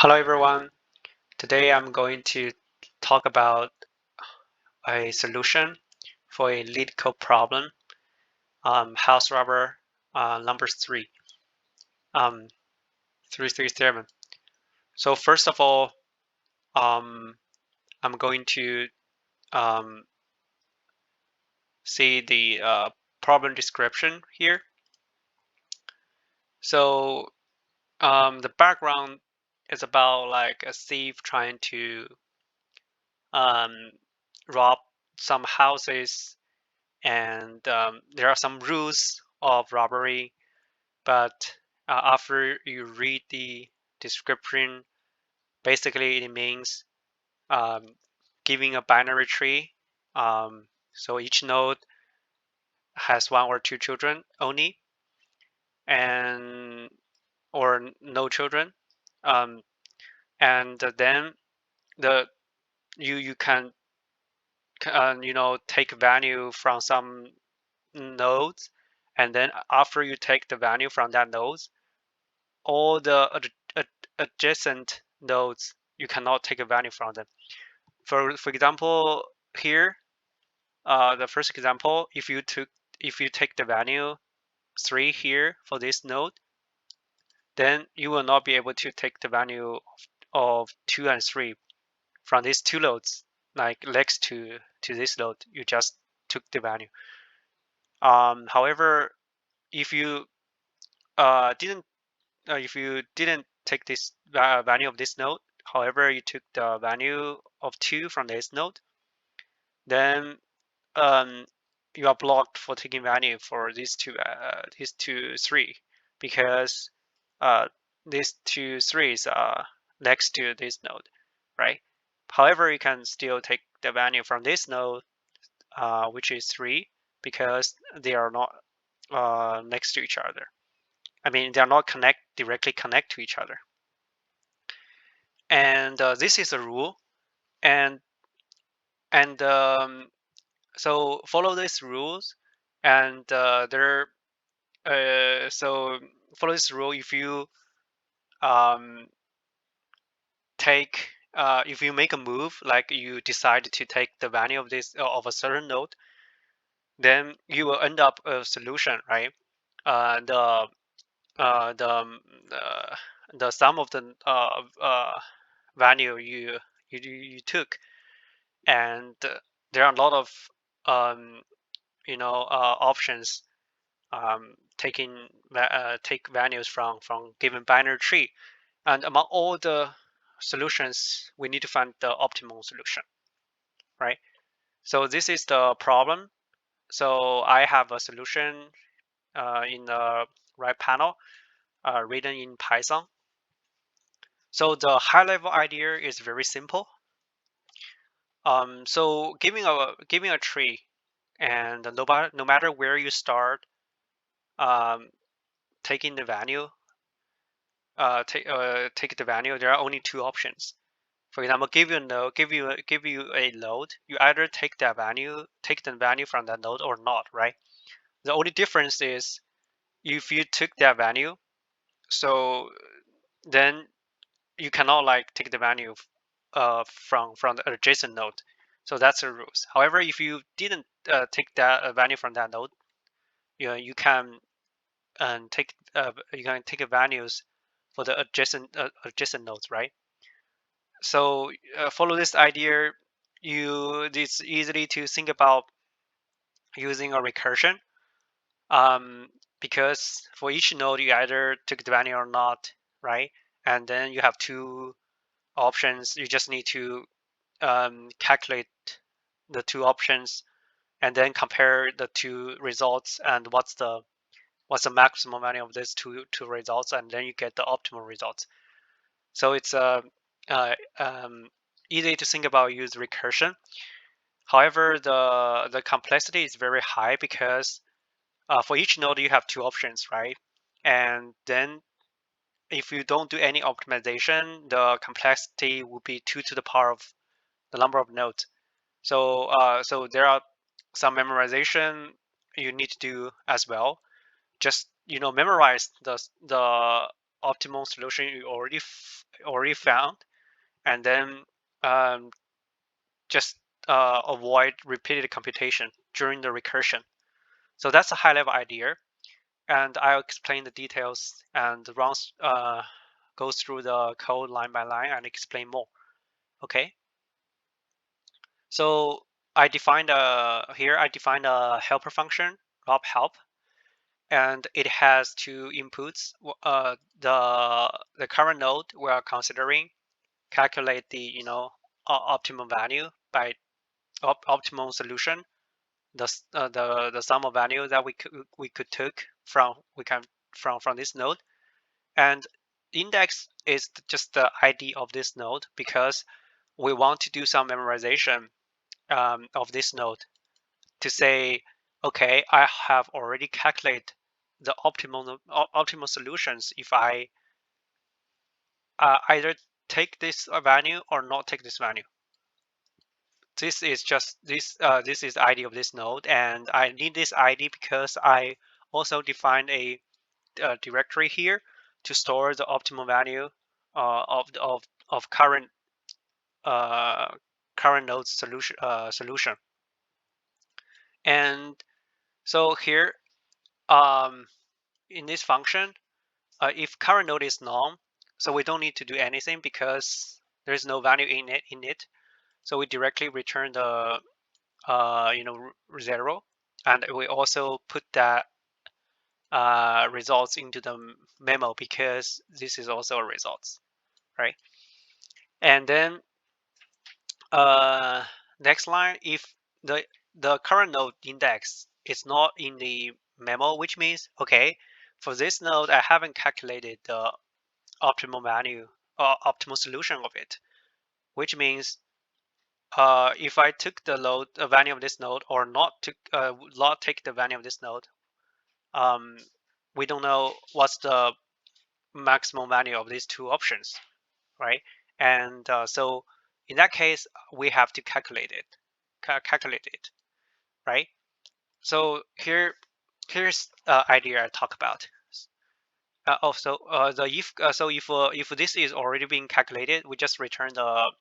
Hello everyone. Today I'm going to talk about a solution for a LeetCode problem, house robber number 337. So first of all, I'm going to see the problem description here. So the background is about like a thief trying to um, rob some houses, and there are some rules of robbery, but after you read the description, basically it means um, giving a binary tree. So each node has one or two children only, and or no children, um, and then the you can take value from some nodes, and then after you take the value from that nodes, all the adjacent nodes you cannot take a value from them. For example, here, the first example, if you take the value 3 here for this node, then you will not be able to take the value of 2 and 3 from these two nodes, like next to this node. You just took the value. However, if you didn't if you didn't take this value of this node, however, you took the value of 2 from this node, then you are blocked for taking value for these two 3, because these two 3s are next to this node, right? However, you can still take the value from this node, which is 3, because they are not next to each other. I mean, they are not directly connect to each other. And this is a rule, and so follow these rules, and so follow this rule. If you if you make a move, like you decide to take the value of this of a certain node, then you will end up a solution, right? The uh, the um, uh, the sum of the value you took, and there are a lot of options take values from given binary tree, and among all the solutions, we need to find the optimal solution, right? So this is the problem. So I have a solution in the right panel, written in Python. So the high level idea is very simple. So giving a tree, and no matter where you start, taking the value, take the value. There are only two options. For example, give you a node, give you a node. You either take the value from that node or not, right? The only difference is if you took that value, so then you cannot like take the value from the adjacent node. So that's the rules. However, if you didn't take that value from that node, you can take values for the adjacent nodes, right? So follow this idea. It's easily to think about using a recursion, because for each node you either took the value or not, right? And then you have two options. You just need to calculate the two options and then compare the two results, and what's the maximum value of these two results, and then you get the optimal results. So it's uh, um, easy to think about use recursion. However, the complexity is very high, because for each node you have two options, right? And then if you don't do any optimization, the complexity will be 2 to the power of the number of nodes. So there are some memorization you need to do as well. Just memorize the optimal solution you already found, and then just avoid repeated computation during the recursion. So that's a high-level idea, and I'll explain the details and go through the code line by line and explain more. Okay. So I defined a helper function, help, and it has two inputs. The current node we are considering calculate the optimum value by optimal solution, the sum of value that we could take from this node, and index is just the ID of this node because we want to do some memorization of this node to say, okay, I have already calculated the optimal solutions if I either take this value or not take this value. This is just this is the ID of this node, and I need this ID because I also defined a directory here to store the optimal value of current node solution. And so here in this function, if current node is null, so we don't need to do anything because there is no value in it. So we directly return the 0, and we also put that results into the memo because this is also a results, right? And then next line, if the current node index is not in the memo, which means, okay, for this node I haven't calculated the optimal value or optimal solution of it, which means if I took the value of this node or not take the value of this node, we don't know what's the maximum value of these two options, right? And so in that case, we have to calculate it, right? So here's idea I talk about. The if this is already being calculated, we just return the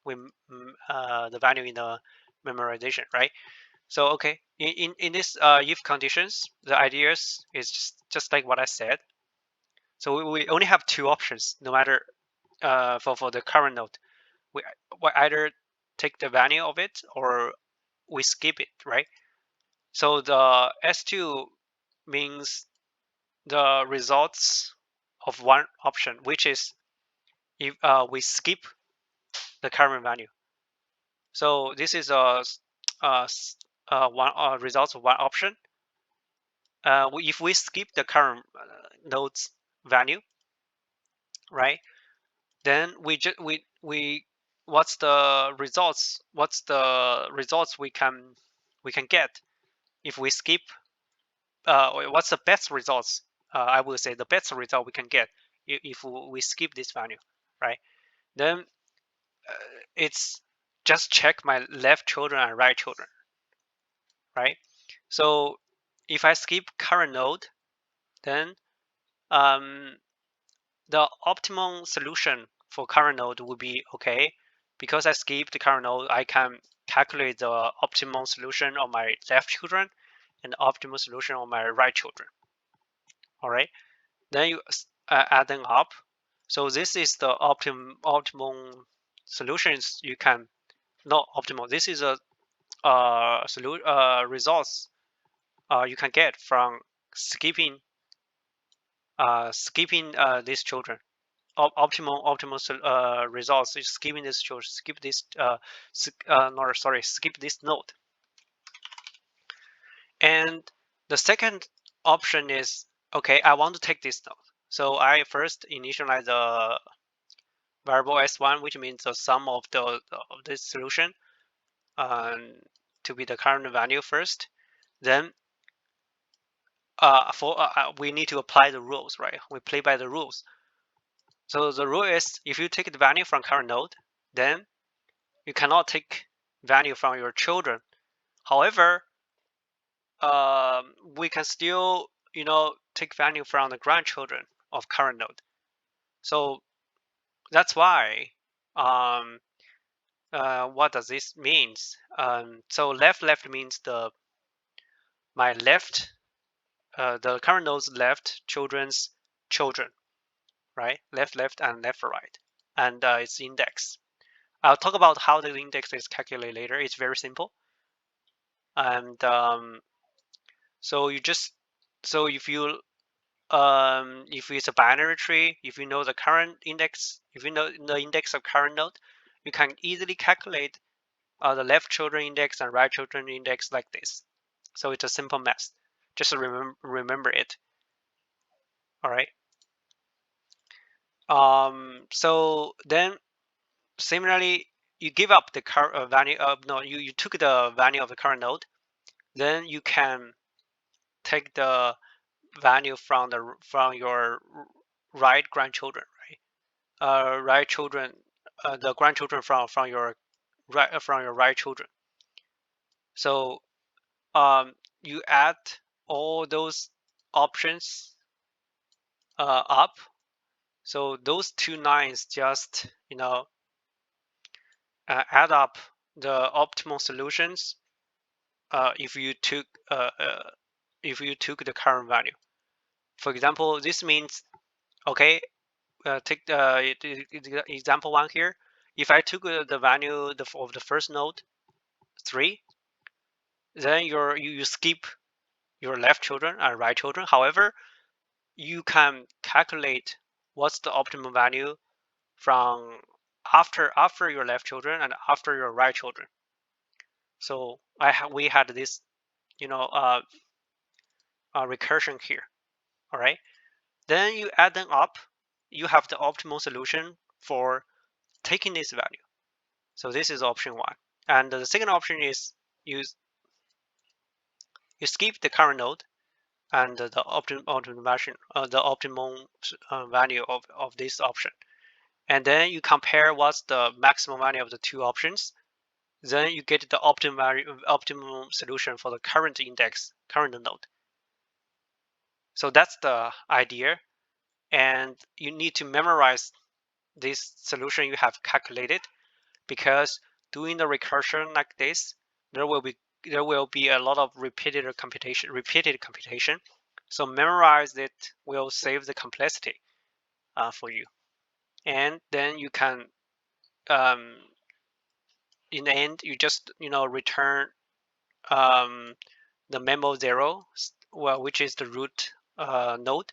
the value in the memorization, right? So okay, in this if conditions, the ideas is just like what I said. So we only have two options, no matter for the current node. We either take the value of it or we skip it, right? So the S2 means the results of one option, which is if we skip the current value. So this is one results of one option. If we skip the current node's value, right? Then we what's the results? What's the results we can get if we skip? What's the best results? I will say the best result we can get if we skip this value, right? Then it's just check my left children and right children, right? So if I skip current node, then the optimum solution for current node would be okay. Because I skipped the current node, I can calculate the optimal solution of my left children and the optimal solution of my right children. All right. Then you add them up. So this is the optimum solutions you can not optimal. This is a results you can get from skipping these children. Optimal results is skipping this children. Skip this node. And the second option is, okay, I want to take this node. So I first initialize the variable s1, which means the sum of this solution to be the current value first. Then we need to apply the rules, right? We play by the rules. So the rule is, if you take the value from current node, then you cannot take value from your children. However, we can still take value from the grandchildren, of current node. So that's why what does this means? So left means my left, the current node's left children's children, right? Left, and left, right, and its index. I'll talk about how the index is calculated later. It's very simple. And so you just, so if it's a binary tree, if you know the current index, if you know the index of current node, you can easily calculate the left children index and right children index like this. So it's a simple math. Just remember it. All right. So then similarly, you give up the current value of no, you took the value of the current node, then you can take the value from your right grandchildren, right? Right children, the grandchildren from your right children. So you add all those options up. So those two lines just add up the optimal solutions if you took the current value. For example, this means, okay, take the example one here. If I took the value of the first node 3, then you skip your left children and right children. However, you can calculate what's the optimal value from after your left children and after your right children. So we had this recursion here. All right, then you add them up, you have the optimal solution for taking this value. So this is option 1. And the second option is you skip the current node and the optimum value of this option, and then you compare what's the maximum value of the two options. Then you get the optimum solution for the current node. So that's the idea, and you need to memorize this solution you have calculated, because doing the recursion like this, there will be a lot of repeated computation. So memorize it will save the complexity for you, and then you can in the end you just return the memo 0, well, which is the root node,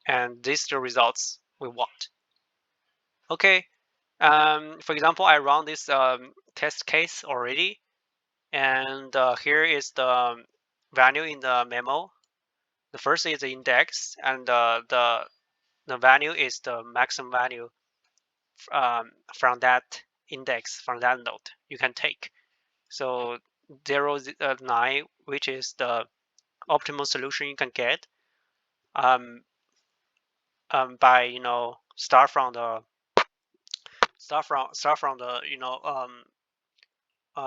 and these are the results we want. Okay, for example, I run this test case already, and here is the value in the memo. The first is the index, and the value is the maximum value from that index, from that node you can take. So 0.9, which is the optimal solution you can get by start from the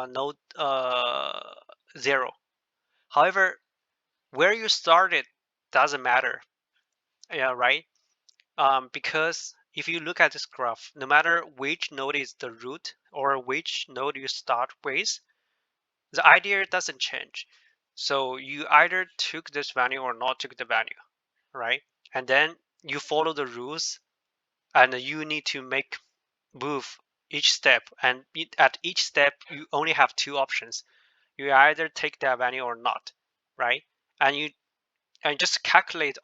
node 0. However, where you started doesn't matter, yeah, right? Because if you look at this graph, no matter which node is the root or which node you start with, the idea doesn't change. So you either took this value or not took the value, right? And then you follow the rules, and you need to move each step, and at each step you only have two options. You either take that value or not, right? And you just calculate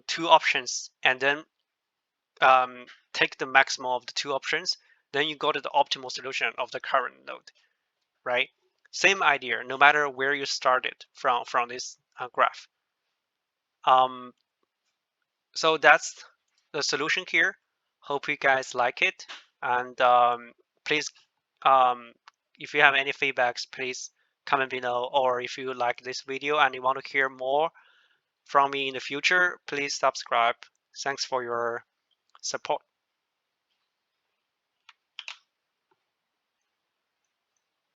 two options, and then take the maximum of the two options, then you go to the optimal solution of the current node, right? Same idea, no matter where you started from this graph. So that's the solution here. Hope you guys like it, and please, if you have any feedbacks, please comment below, or if you like this video and you want to hear more from me in the future, please subscribe. Thanks for your support.